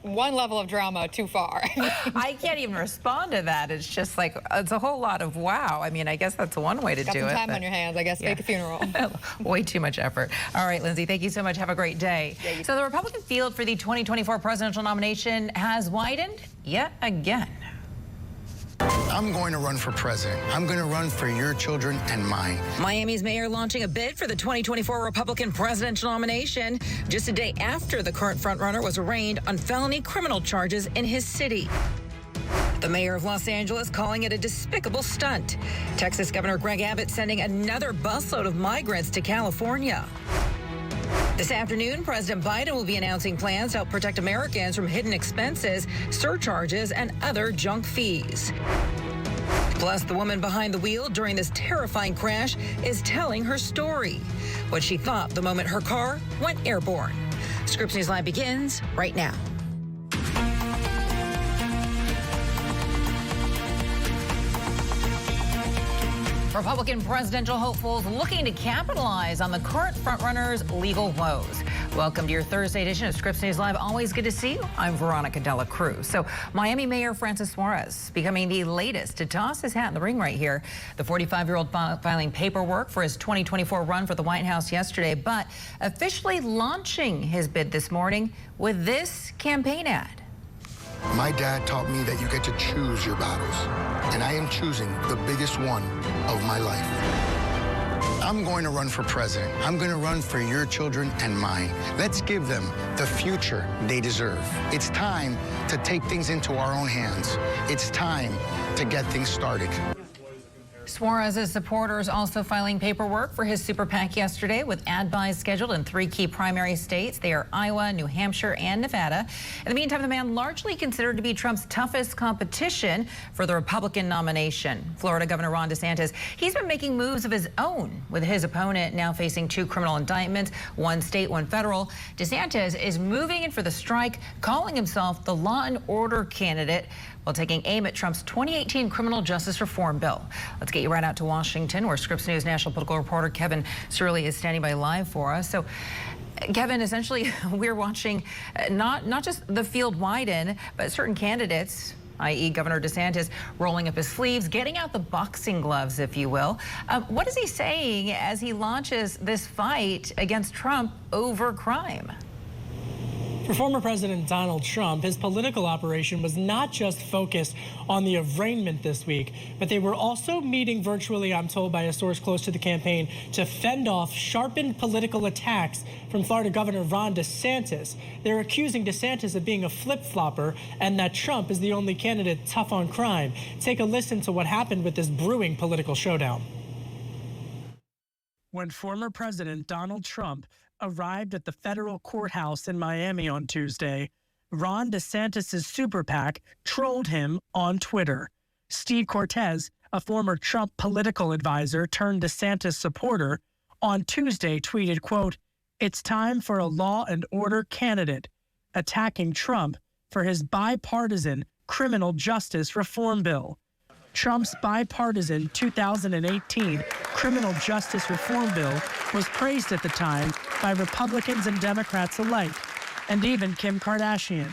one level of drama too far. I can't even respond to that. It's just like, it's a whole lot of wow. I mean, I guess that's one way to do it. Got some time on your hands, I guess. Yeah. Fake a funeral. Way too much effort. All right, Lindsey, thank you so much. Have a great day. Yeah, so the Republican field for the 2024 presidential nomination has widened yet again. I'm going to run for president. I'm going to run for your children and mine. Miami's mayor launching a bid for the 2024 Republican presidential nomination just a day after the current frontrunner was arraigned on felony criminal charges in his city. The mayor of Los Angeles calling it a despicable stunt. Texas Governor Greg Abbott sending another busload of migrants to California. This afternoon, President Biden will be announcing plans to help protect Americans from hidden expenses, surcharges, and other junk fees. Plus, the woman behind the wheel during this terrifying crash is telling her story, what she thought the moment her car went airborne. Scripps News Live begins right now. Republican presidential hopefuls looking to capitalize on the current frontrunner's legal woes. Welcome to your Thursday edition of Scripps News Live. Always good to see you. I'm Veronica Cruz. So Miami Mayor Francis Suarez becoming the latest to toss his hat in the ring right here. The 45-year-old filing paperwork for his 2024 run for the White House yesterday, but officially launching his bid this morning with this campaign ad. My dad taught me that you get to choose your battles, and I am choosing the biggest one of my life. I'm going to run for president. I'm going to run for your children and mine. Let's give them the future they deserve. It's time to take things into our own hands. It's time to get things started. Suarez's supporters also filing paperwork for his super PAC yesterday with ad buys scheduled in 3 key primary states. They are Iowa, New Hampshire, and Nevada. In the meantime, the man largely considered to be Trump's toughest competition for the Republican nomination. Florida Governor Ron DeSantis, he's been making moves of his own, with his opponent now facing 2 criminal indictments, 1 state, 1 federal. DeSantis is moving in for the strike, calling himself the law and order candidate, while taking aim at Trump's 2018 criminal justice reform bill. Let's get you right out to Washington, where Scripps News national political reporter Kevin Cirilli is standing by live for us. So, Kevin, essentially, we're watching not just the field widen, but certain candidates, i.e. Governor DeSantis, rolling up his sleeves, getting out the boxing gloves, if you will. What is he saying as he launches this fight against Trump over crime? For former President Donald Trump, his political operation was not just focused on the arraignment this week, but they were also meeting virtually, I'm told by a source close to the campaign, to fend off sharpened political attacks from Florida Governor Ron DeSantis. They're accusing DeSantis of being a flip-flopper and that Trump is the only candidate tough on crime. Take a listen to what happened with this brewing political showdown. When former President Donald Trump arrived at the federal courthouse in Miami on Tuesday, Ron DeSantis' super PAC trolled him on Twitter. Steve Cortez, a former Trump political advisor turned DeSantis supporter, on Tuesday tweeted, quote, "It's time for a law and order candidate," attacking Trump for his bipartisan criminal justice reform bill. Trump's bipartisan 2018 criminal justice reform bill was praised at the time by Republicans and Democrats alike, and even Kim Kardashian.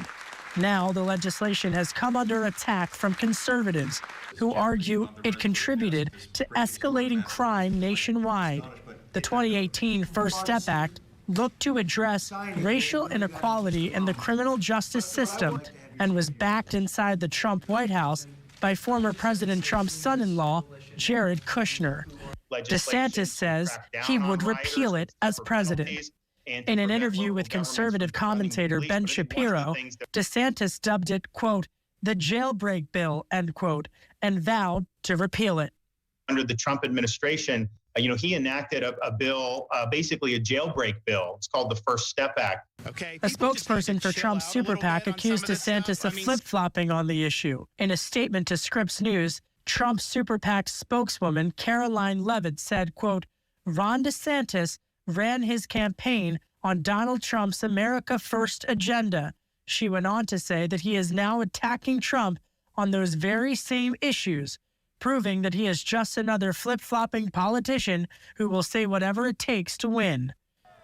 Now the legislation has come under attack from conservatives who argue it contributed to escalating crime nationwide. The 2018 First Step Act looked to address racial inequality in the criminal justice system and was backed inside the Trump White House by former President Trump's son-in-law, Jared Kushner. DeSantis says he would repeal it as president. In an interview with conservative commentator Ben Shapiro, DeSantis dubbed it, quote, "the jailbreak bill," end quote, and vowed to repeal it. Under the Trump administration, he enacted a bill, basically a jailbreak bill. It's called the First Step Act. Okay. A spokesperson for Trump's super PAC accused DeSantis of flip-flopping on the issue. In a statement to Scripps News, Trump's super PAC spokeswoman Caroline Levitt said, quote, "Ron DeSantis ran his campaign on Donald Trump's America First agenda." She went on to say that he is now attacking Trump on those very same issues, proving that he is just another flip-flopping politician who will say whatever it takes to win.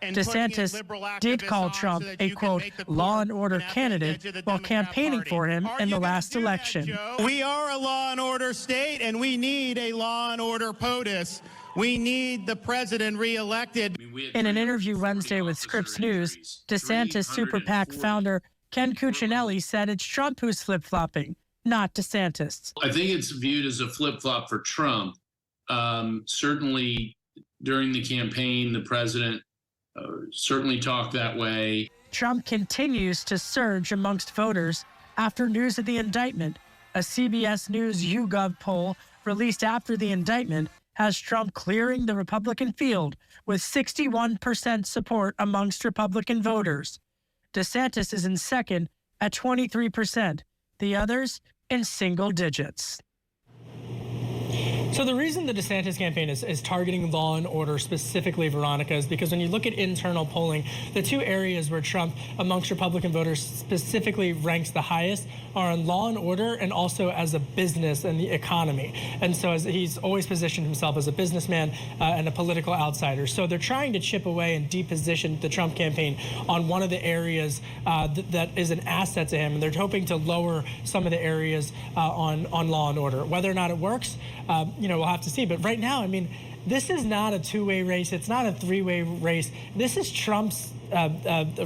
DeSantis did call Trump a, quote, law and order candidate while campaigning for him in the last election. We are a law and order state, and we need a law and order POTUS. We need the president reelected. In an interview Wednesday with Scripps News, DeSantis Super PAC founder Ken Cuccinelli said it's Trump who's flip-flopping, not DeSantis. I think it's viewed as a flip-flop for Trump. Certainly during the campaign, the president certainly talked that way. Trump continues to surge amongst voters after news of the indictment. A CBS News YouGov poll released after the indictment has Trump clearing the Republican field with 61% support amongst Republican voters. DeSantis is in second at 23%. The others in single digits. So the reason the DeSantis campaign is targeting law and order, specifically Veronica, is because when you look at internal polling, the two areas where Trump amongst Republican voters specifically ranks the highest are on law and order and also as a business and the economy. And so as he's always positioned himself as a businessman and a political outsider. So they're trying to chip away and deposition the Trump campaign on one of the areas that is an asset to him. And they're hoping to lower some of the areas on law and order. Whether or not it works, we'll have to see. But right now, I mean, this is not a two-way race. It's not a three-way race. This is Trump's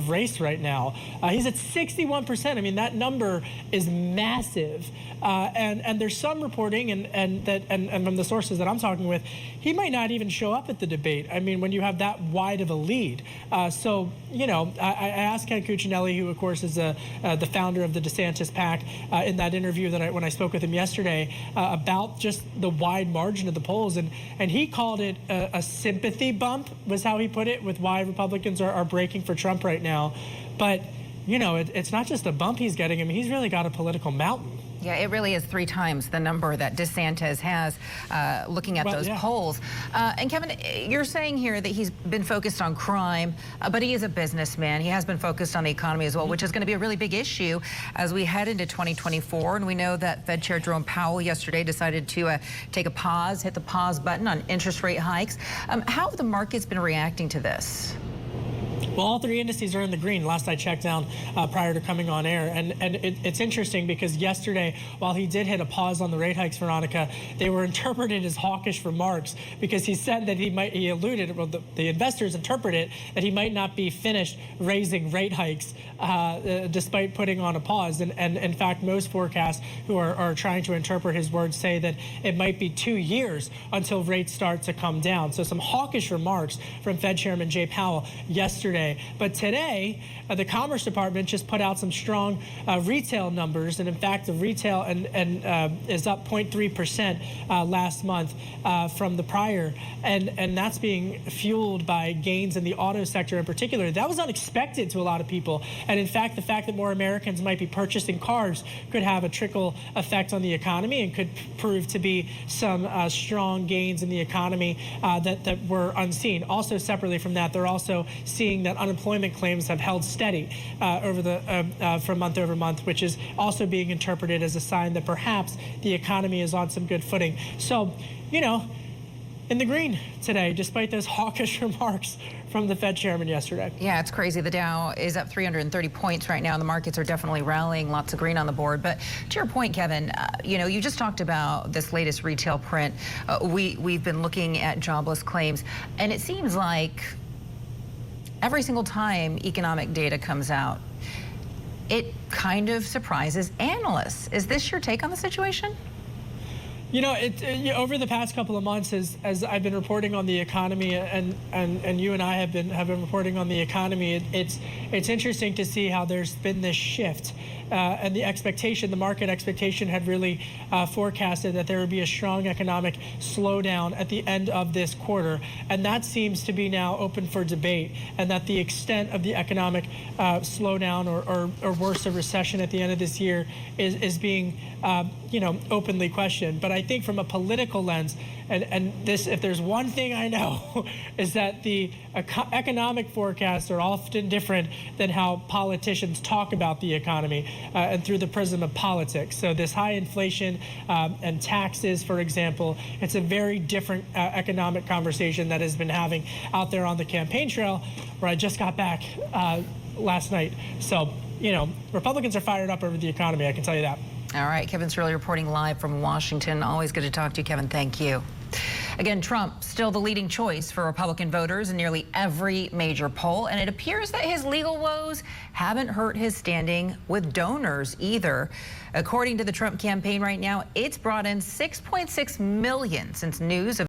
race right now. He's at 61%. I mean, that number is massive. And there's some reporting and from the sources that I'm talking with, he might not even show up at the debate. I mean, when you have that wide of a lead. I asked Ken Cuccinelli, who of course is the founder of the DeSantis PAC, in that interview when I spoke with him yesterday about just the wide margin of the polls, and he called it a sympathy bump, was how he put it, with why Republicans are breaking for Trump right now. But it's not just a bump he's getting. I mean, he's really got a political mountain. Yeah, it really is 3 times the number that DeSantis has looking at those polls. And Kevin, you're saying here that he's been focused on crime, but he is a businessman. He has been focused on the economy as well, which is going to be a really big issue as we head into 2024. And we know that Fed Chair Jerome Powell yesterday decided to take a pause, hit the pause button on interest rate hikes. How have the markets been reacting to this? Well, all 3 indices are in the green, last I checked down prior to coming on air. And it's interesting because yesterday, while he did hit a pause on the rate hikes, Veronica, they were interpreted as hawkish remarks because he said that he alluded, well, the investors interpret it, that he might not be finished raising rate hikes despite putting on a pause. And in fact, most forecasts who are trying to interpret his words say that it might be 2 years until rates start to come down. So some hawkish remarks from Fed Chairman Jay Powell yesterday. But today, the Commerce Department just put out some strong retail numbers, and in fact, the retail is up 0.3% last month from the prior, and that's being fueled by gains in the auto sector in particular. That was unexpected to a lot of people, and in fact, the fact that more Americans might be purchasing cars could have a trickle effect on the economy and could prove to be some strong gains in the economy that were unseen. Also, separately from that, they're also seeing that unemployment claims have held steady from month over month, which is also being interpreted as a sign that perhaps the economy is on some good footing. So, in the green today, despite those hawkish remarks from the Fed chairman yesterday. Yeah, it's crazy. The Dow is up 330 points right now. The markets are definitely rallying, lots of green on the board. But to your point, Kevin, you just talked about this latest retail print. We've been looking at jobless claims, and it seems like every single time economic data comes out, it kind of surprises analysts. Is this your take on the situation? Over the past couple of months, as I've been reporting on the economy, and you and I have been reporting on the economy, it's interesting to see how there's been this shift. And the market expectation had really forecasted that there would be a strong economic slowdown at the end of this quarter. And that seems to be now open for debate, and that the extent of the economic slowdown or worse, a recession at the end of this year is being, openly questioned. But I think from a political lens, and this, if there's one thing I know, is that the economic forecasts are often different than how politicians talk about the economy and through the prism of politics. So this high inflation and taxes, for example, it's a very different economic conversation that has been having out there on the campaign trail, where I just got back last night. So, you know, Republicans are fired up over the economy, I can tell you that. All right, Kevin Cirilli reporting live from Washington. Always good to talk to you, Kevin. Thank you. Again, Trump still the leading choice for Republican voters in nearly every major poll, and it appears that his legal woes haven't hurt his standing with donors either. According to the Trump campaign right now, it's brought in $6.6 million since news of